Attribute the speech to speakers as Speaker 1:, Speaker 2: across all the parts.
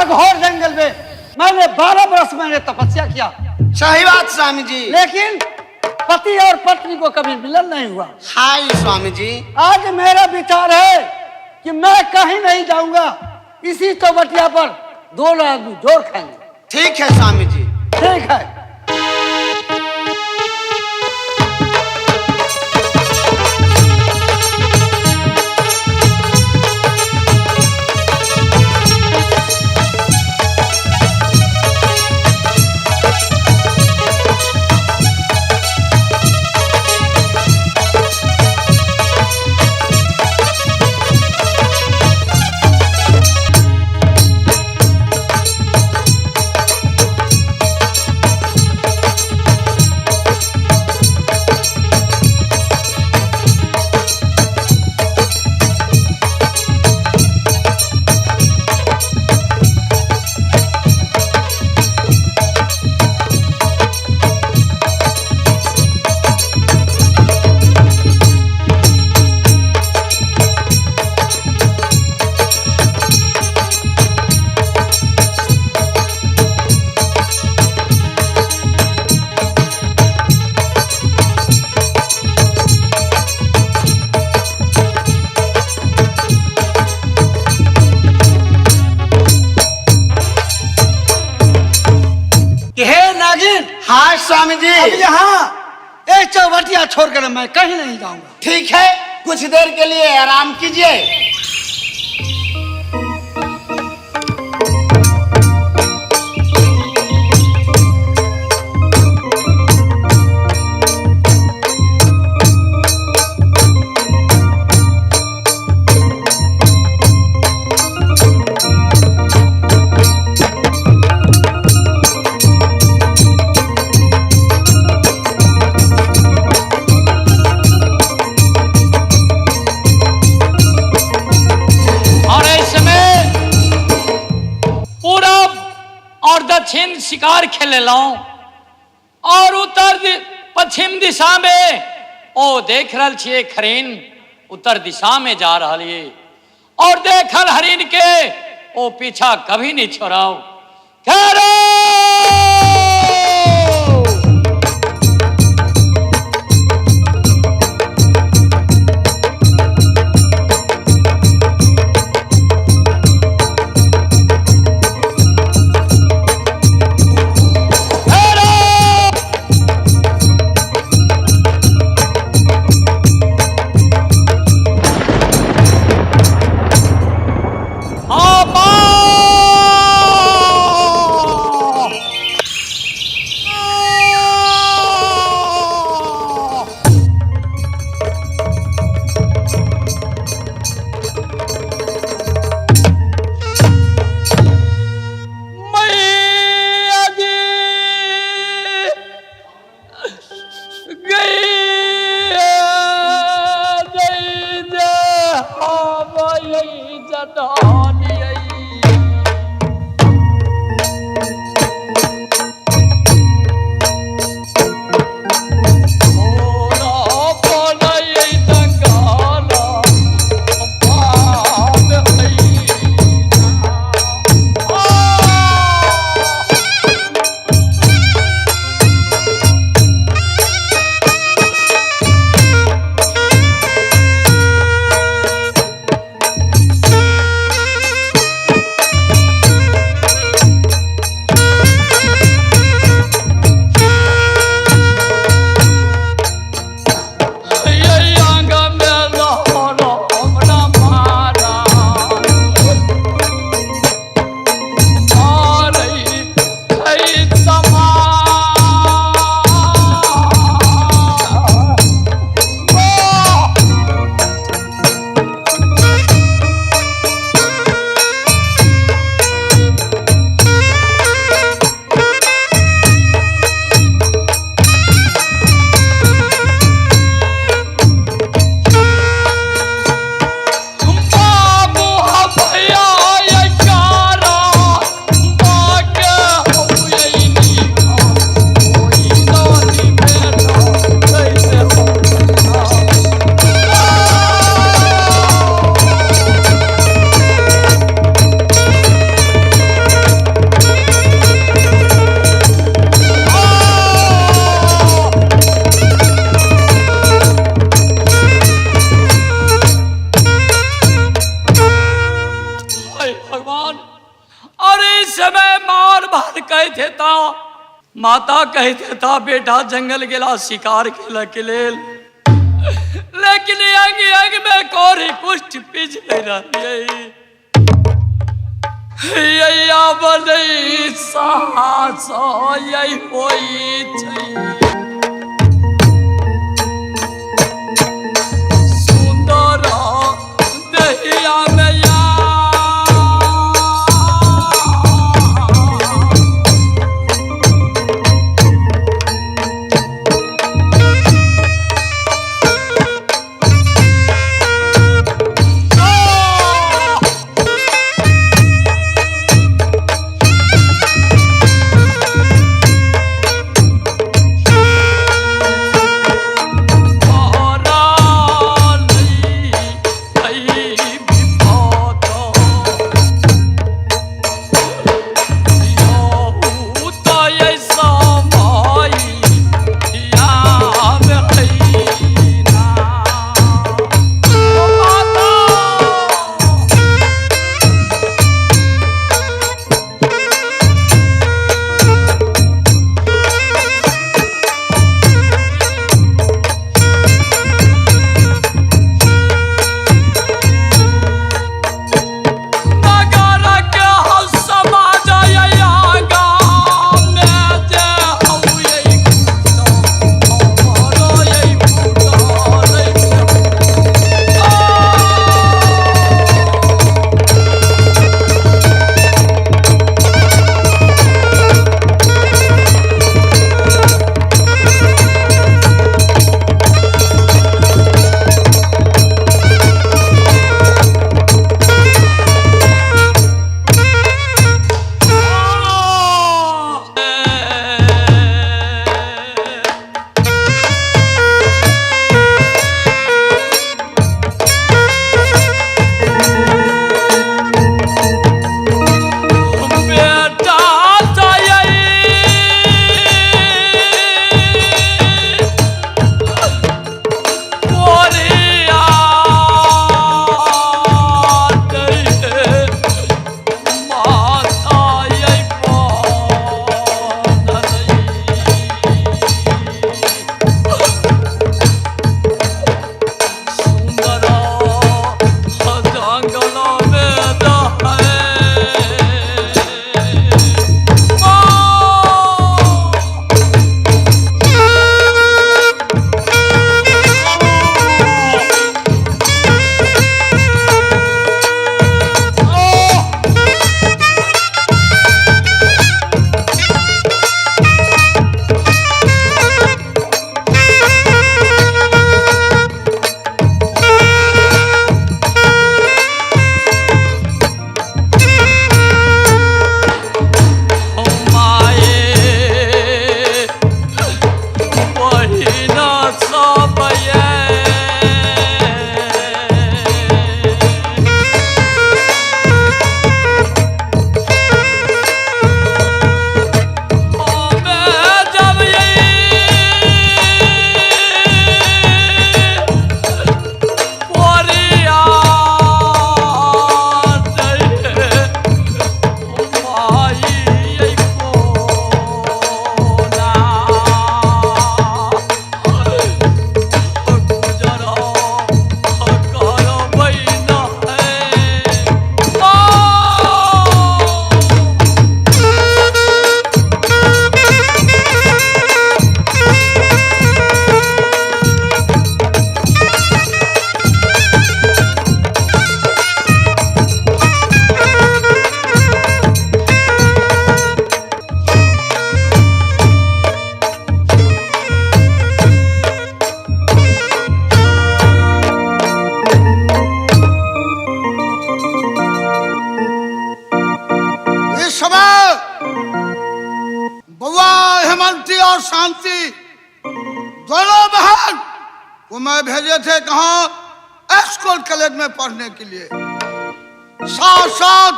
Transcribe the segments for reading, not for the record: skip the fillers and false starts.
Speaker 1: घोर जंगल में मैंने 12 वर्ष मैंने तपस्या किया।
Speaker 2: सही बात स्वामी जी।
Speaker 1: लेकिन पति और पत्नी को कभी मिलन नहीं हुआ।
Speaker 2: हाय स्वामी जी।
Speaker 1: आज मेरा विचार है कि मैं कहीं नहीं जाऊंगा, इसी चौबटिया पर 2 आदमी जोर खाएंगे।
Speaker 2: ठीक है स्वामी जी।
Speaker 1: ठीक है।
Speaker 2: हाँ स्वामी जी।
Speaker 1: अब यहाँ एक चौबटिया छोड़कर मैं कहीं नहीं जाऊंगा।
Speaker 2: ठीक है, कुछ देर के लिए आराम कीजिए।
Speaker 3: दक्षिण शिकार खेले लाऊं और उत्तर पश्चिम दिशा में ओ देख रहा छे हरिन उत्तर दिशा में जा रहा है और देखल हरिन के ओ पीछा कभी नहीं छोड़ाओ। समय मार भार कहते था, माता कहते था बेटा जंगल गेला शिकार खेल के लेल, लेकिन अंग अंग में कोरी कुष्ठ पिछले रही यैया बनै साहस यही होई छै। सुंदर दहिया में
Speaker 4: और शांति दोनों बहन को मैं भेजे थे कहा स्कूल कॉलेज में पढ़ने के लिए। साथ साथ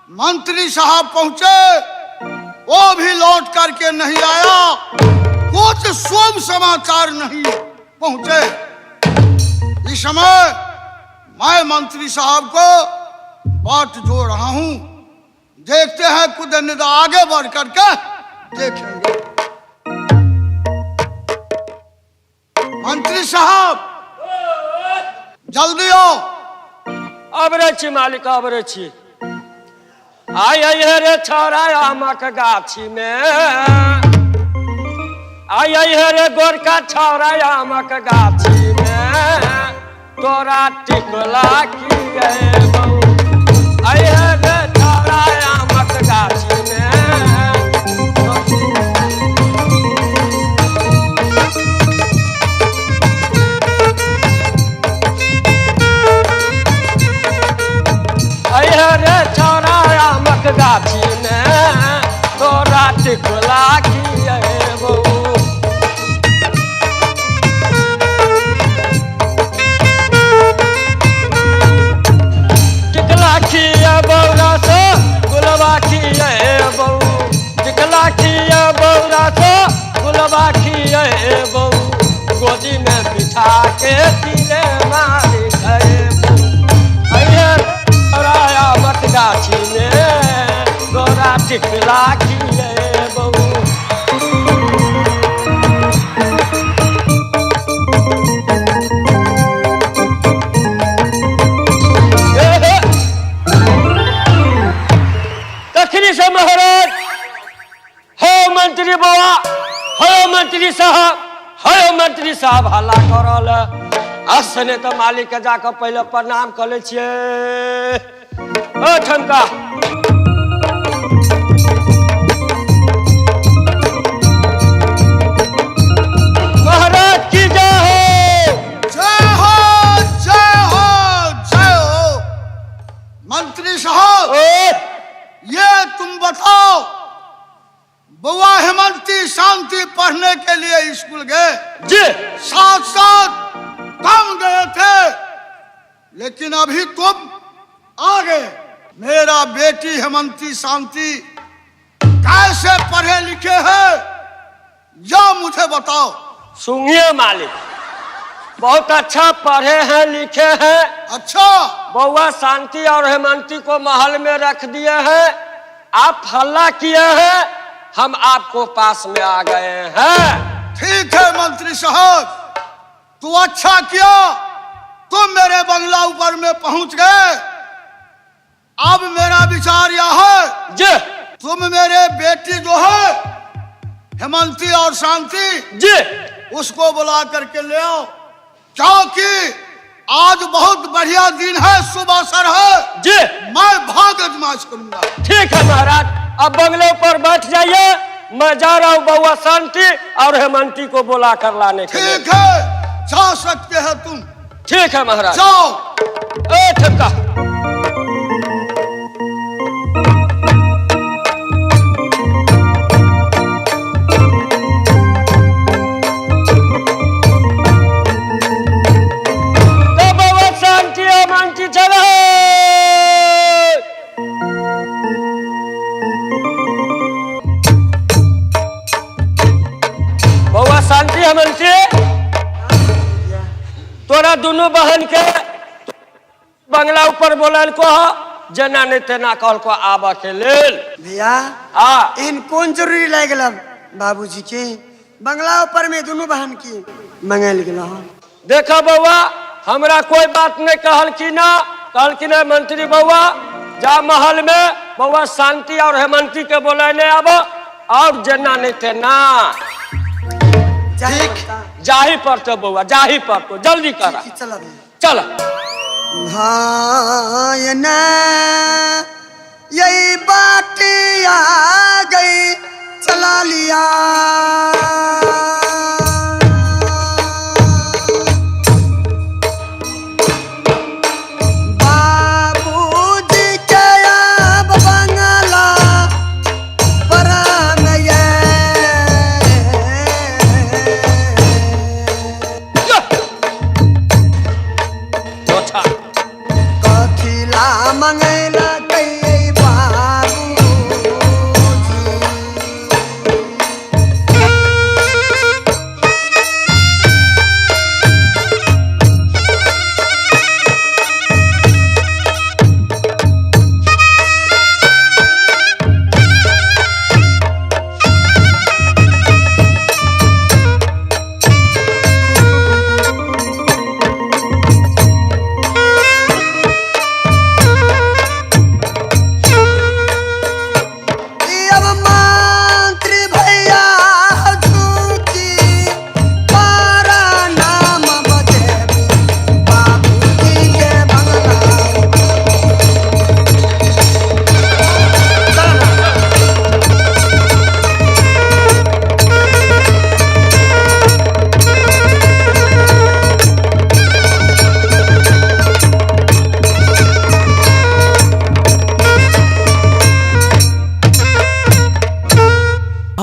Speaker 4: मंत्री साहब पहुंचे, वो भी लौट करके नहीं आया, कुछ शुभ समाचार नहीं पहुंचे। इस समय मैं मंत्री साहब को बात जोड़ रहा हूं, देखते हैं कुछ निदा आगे बढ़ करके देखेंगे। मंत्री साहब जल्दी आओ।
Speaker 5: अबरे छी मालिक, अबरे छी। आई है रे छोरा आमक गाछी में, आई है रे गोरका छोरा आमक गाछी में, तोरा टिकला की गए बहू। आई है रे छोरा आमक गाछी में। आई है रे छोरा आमक गाछी में, तोरा टिकला की गए बहू। टिकला खिया बौरा से गुलबा खिए बहू, टिकला खिया बौरा से गुलबा खिए बहू, गोदी में बिठा के तीरे मारी गए बहू। अये तोरा मत गाछी में, तोरा टिकला खिए बहू। कखनी से महाराज हो मंत्री बाबा, हो मंत्री साहब, हो मंत्री साहब हल्ला करल। असने तो मालिक के जाकर पहले प्रणाम कर ले छिए। ओ ठमका महाराज की जय हो।
Speaker 4: जय हो, जय हो, जय हो। मंत्री साहब ये तुम बताओ, बुआ हेमंती शांति पढ़ने के लिए स्कूल गए
Speaker 5: जी,
Speaker 4: साथ साथ हम गए थे, लेकिन अभी तुम आ गए। मेरा बेटी हेमंती शांति कैसे पढ़े लिखे हैं या मुझे बताओ।
Speaker 5: सुनिए मालिक, बहुत अच्छा पढ़े हैं लिखे हैं।
Speaker 4: अच्छा,
Speaker 5: बउआ शांति और हेमंती को महल में रख दिए हैं। आप हल्ला किए हैं, हम आपको पास में आ गए हैं।
Speaker 4: ठीक है मंत्री साहब, तू अच्छा किया, तुम मेरे बंगला ऊपर में पहुंच गए। अब मेरा विचार यह है
Speaker 5: जी,
Speaker 4: तुम मेरे बेटी जो है हेमंती और शांति
Speaker 5: जी,
Speaker 4: उसको बुला करके ले आओ, क्योंकि आज बहुत बढ़िया दिन है, सुबह सर है
Speaker 5: जी।
Speaker 4: मैं भाग अजमाइश करूंगा।
Speaker 5: ठीक है महाराज, अब बंगले पर बैठ जाइए, मैं जा रहा हूँ बउआ शांति और हेमंती को बुला कर लाने के लिए।
Speaker 4: ठीक है, जा सकते हैं तुम।
Speaker 5: ठीक है महाराज,
Speaker 4: जाओ।
Speaker 5: ए ठमका तो बउआ शांति हेमंती चलो। बउआ शांति हेमंती, तोरा दोनों बहन के बंगला ऊपर बोलल को जना ने तेना कहल को आबा के लेल।
Speaker 6: भैया
Speaker 5: आ
Speaker 6: इन कौन जरूरी लग गल बाबूजी के बंगला ऊपर में दोनों बहन की मंगल गला।
Speaker 5: देखा बउआ, हमरा कोई बात नहीं कहल की ना, कहल की ना मंत्री बउआ जा महल में बउआ शांति और हेमंती के बोलने आब और जना ने तेना जाही पड़तो बउआ, जाही पड़तो, जल्दी करा।
Speaker 6: चला भैया
Speaker 5: चल।
Speaker 6: हाँ ना यही बात आ गई, चला लिया। बाबूजी के अब बंगला परम ये कथिला मंगला कई बाबू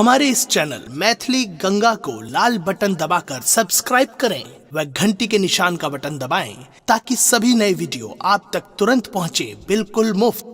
Speaker 7: हमारे इस चैनल मैथिली गंगा को लाल बटन दबाकर सब्सक्राइब करें व घंटी के निशान का बटन दबाएं ताकि सभी नए वीडियो आप तक तुरंत पहुंचे बिल्कुल मुफ्त।